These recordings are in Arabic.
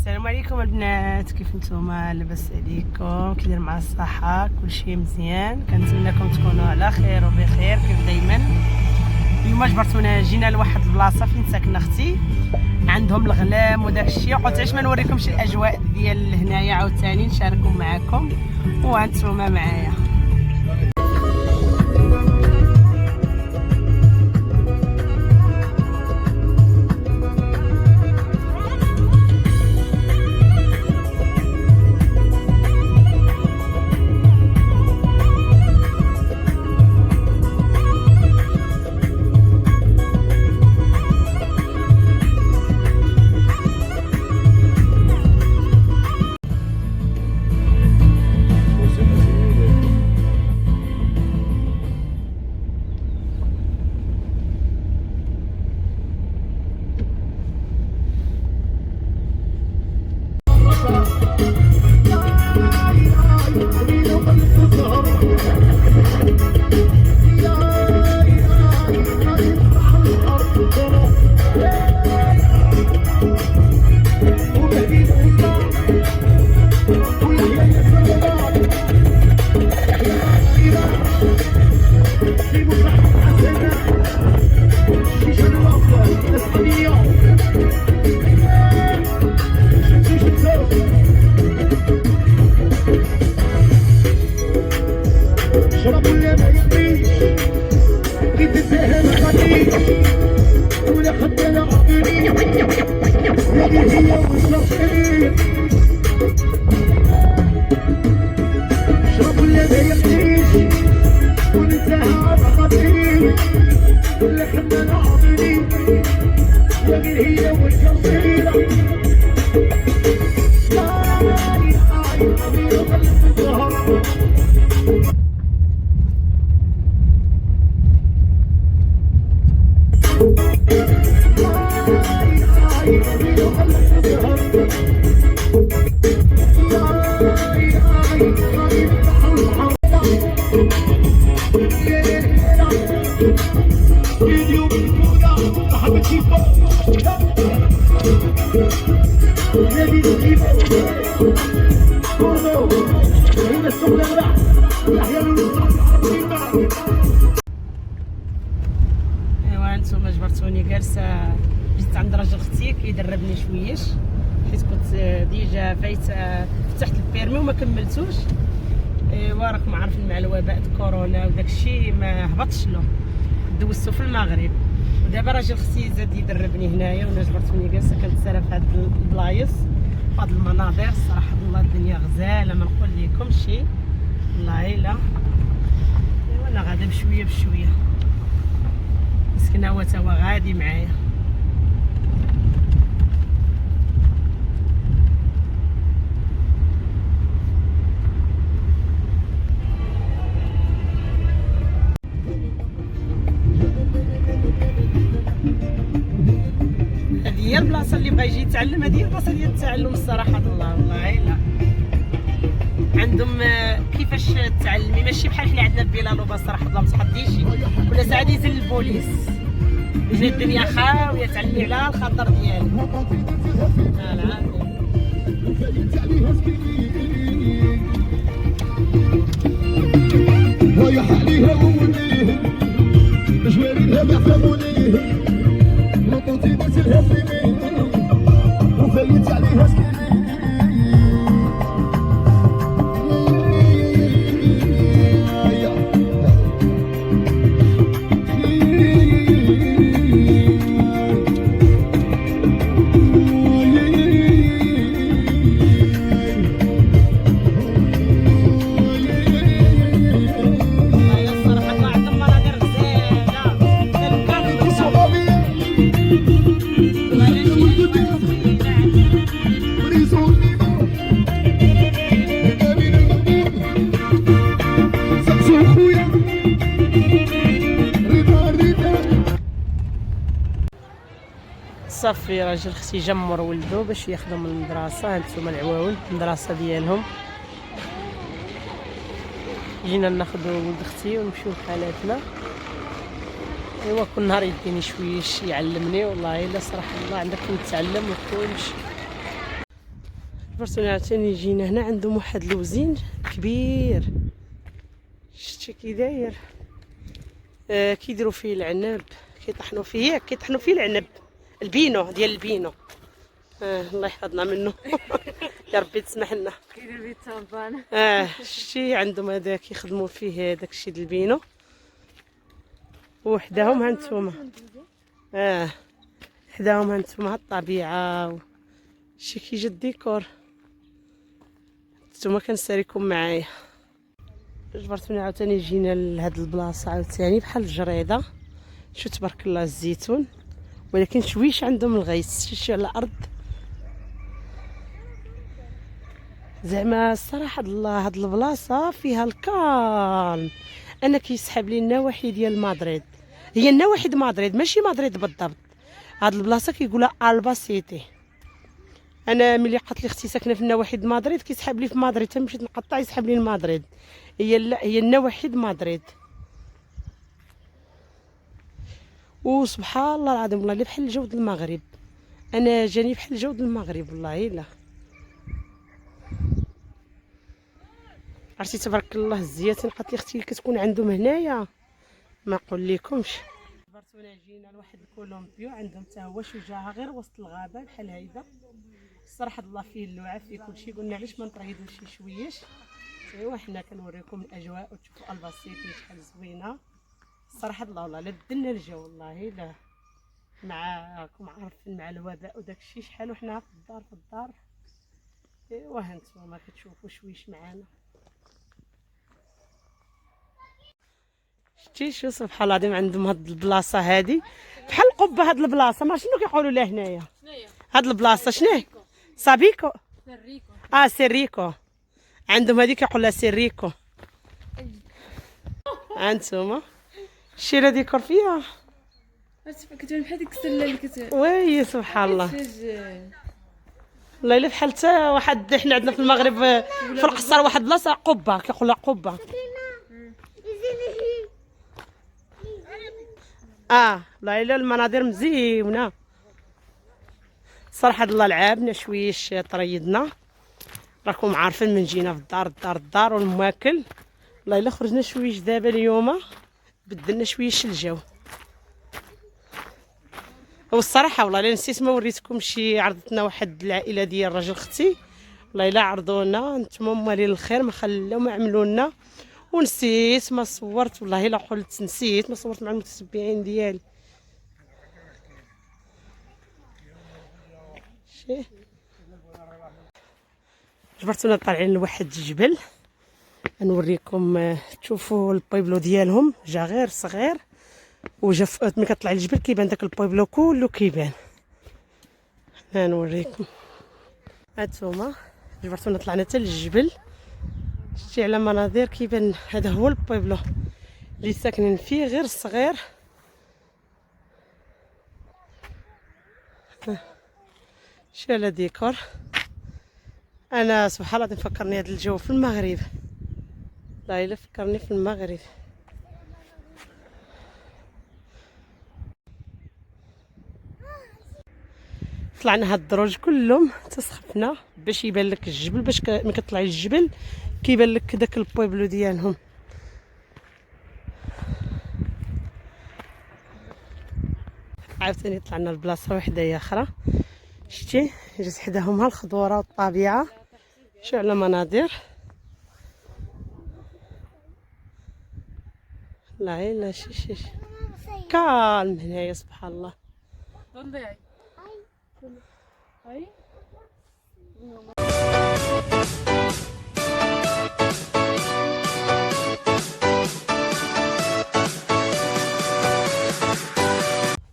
السلام عليكم البنات، كيف نتوما؟ لاباس عليكم؟ كيدير مع الصحه؟ كلشي مزيان؟ كنتمنىكم تكونوا على خير وبخير كيف دايما. اليوم جبرتونا جينا لواحد البلاصه فين ساكنه اختي، عندهم الغلام وداك الشيء. قلت علاش ما نوريكمش الاجواء ديال هنايا عاوتاني نشاركهم معكم وهانتوما معايا. ايوا نتوما جبرتوني جالسه، جيت عند راجل اختي كيدربني شويش حيت كنت ديجا فايته فتحت البيرمي وما كملتوش. ايوا راكم عارفين مع الوباء كورونا وداك الشيء ما هبطش له، دوزتو في المغرب. ودابا راجل اختي زاد يدربني هنايا وانا جبرتوني جالسه كنتسالى في هاد البلايص وهاد المناظر. الصراحه الله الدنيا غزاله ما نقول لكم شي والله الا. ايوا انا غادا بشويه بشويه، مسكين هو تا هو غادي معايا. هذه هي البلاصه اللي بغا يجي يتعلم، هذه هي البلاصه ديال التعلم الصراحه. الله والله الا عندهم كيفاش تعلمي، ماشي بحال اللي عندنا في بيلالوبا صراحه. الله ما تحضيش ولا ساعات ينزل البوليس، يجي الدنيا خاويه تعلمي على الخطر ديالك. لا رايح عليها ووليه جواريها بيعتبونيه مطوطي نزلها في مين وفايت عليها سكيني. صافي راجل اختي جمر ولدو باش ياخذوا من المدرسه. هانتوما العواون المدرسه ديالهم. جينا ناخذوا ولد اختي ونمشيو لحالاتنا. ايوا كل نهار يديني شويش يعلمني والله الا صراحه الله عندك نتعلم وكلشي. برسوني عاوتاني جينا هنا عندهم واحد الوزين كبير، شتي كي داير. كيديروا فيه العنب، كيطحنوا فيه، ياك كيطحنوا فيه العنب، البينو ديال البينو. الله يحفظنا منه. يا ربي تسمح لنا. كيدير فيه التربان. شتي عندهم هذا كيخدموا فيه هذاك الشيء ديال البينو، وحداهم ها نتوما. حداهم ها نتوما الطبيعه، شي كيجي الديكور. نتوما كنساليكم معايا. جبرتوني عاوتاني جينا لهاد البلاصه عاوتاني بحال الجريده. شو تبارك الله الزيتون، ولكن شويش عندهم الغيث. شي على الارض زعما الصراحه الله. هاد البلاصه فيها الكالم. انا كيسحب لي النواحي ديال مدريد، هي النواحي ديال مدريد ماشي مدريد بالضبط. هاد البلاصه كيقولها الباسيتي. انا ملي قالت لي اختي ساكنه في النواحي ديال مدريد كيسحب لي في مدريد، تمشيت نقطع يسحب لي لمدريد. هي لا، هي النواحي ديال مدريد. وسبحان الله العظيم والله بحال الجو ديال المغرب. انا جاني بحال الجو ديال المغرب والله. الا عرفتي تبارك الله الزياتين قالت لي اختي كتكون عندهم هنايا ما نقول لكمش. برتونا جينا لواحد الكولومبيو عندهم حتى هو شجاعه غير وسط الغابه بحال هيدا. الصراحه الله فيه اللعاب فيه كلشي. قلنا علاش ما نطريدو شي شويش. ايوا حنا كنوريكم الاجواء وتشوفوا الباسيتي شحال زوينه. الصراحه الله والله لا بدلنا الجو والله. لا معاكم عارفين مع الوباء وداك الشيء شحال وحنا في الدار. ايوا هانتوما كتشوفوا شويش معانا. شتي شو سبحان الله العظيم عندهم هاد البلاصه هادي بحال القبه. هاد البلاصه ما شنو كيقولوا لها هنايا هاد البلاصه شنو سابيكو سريكو. سيريكو. عندهم هذيك كيقول لها سيريكو. هانتوما شي لا ديكور فيها كتبان بحال ديك السله اللي وي سبحان الله. والله الا بحال حتى واحد حنا عندنا في المغرب في القصر واحد البلاصه قبه كيقول لها قبه. والله الا المناظر مزيونه صراحه. الله لعابنا شويش طريدنا. راكم عارفين من جينا في الدار والماكل. والله الا خرجنا شويش دابا اليوم بدلنا شويش الجو. والصراحه والله الا نسيت ما وريتكم شي. عرضتنا واحد العائله ديال راجل اختي والله الا عرضونا. نتوما مالين الخير ما خلاو ما عملوا لنا. ونسيت ما صورت والله الا قلت نسيت ما صورت مع المتتبعين ديالي. شي جبرتونا طالعين لواحد الجبل نوريكم. تشوفوا البيبلو ديالهم جا غير صغير وجا ملي كطلع الجبل كيبان داك البيبلو كله كيبان. نوريكم هانتوما جبرتونا طلعنا حتى للجبل. شتي على مناظر كيبان. هذا هو البيبلو اللي ساكنين فيه غير صغير. شي على ديكور. انا سبحان الله فكرني هذا الجو في المغرب. لا الا فكرني في المغرب. طلعنا هاد الدروج كلهم تسخفنا باش يبان لك الجبل. باش ملي كطلعي الجبل كيبان لك داك البويبلو ديالهم. عاوتاني طلعنا لبلاصه وحده اخرى. شتي جات حداهم ها الخضوره والطبيعه. شو على مناظر. لا الا شي كالم هنايا سبحان الله.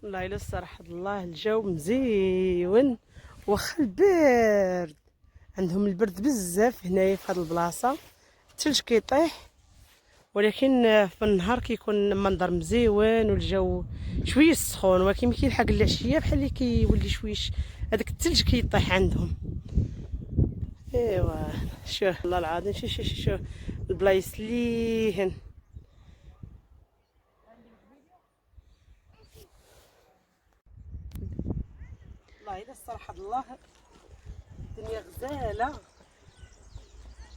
والله الا الصراحه الله الجو مزيون واخا البرد. عندهم البرد بزاف هنايا في هذه البلاصه. الثلج كيطيح ولكن في النهار كيكون المنظر مزيون والجو شويه سخون. ولكن ملي كيلحق العشيه بحال اللي كيولي شويش هذاك الثلج كيطيح عندهم. ايوا شوف الله العظيم. شوف البلايص ليهن. والله الا الصراحه الله الدنيا غزاله،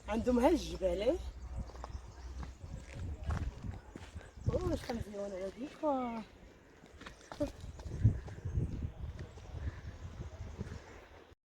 عندهم ها الجبال. شحال مزيونه هذيك.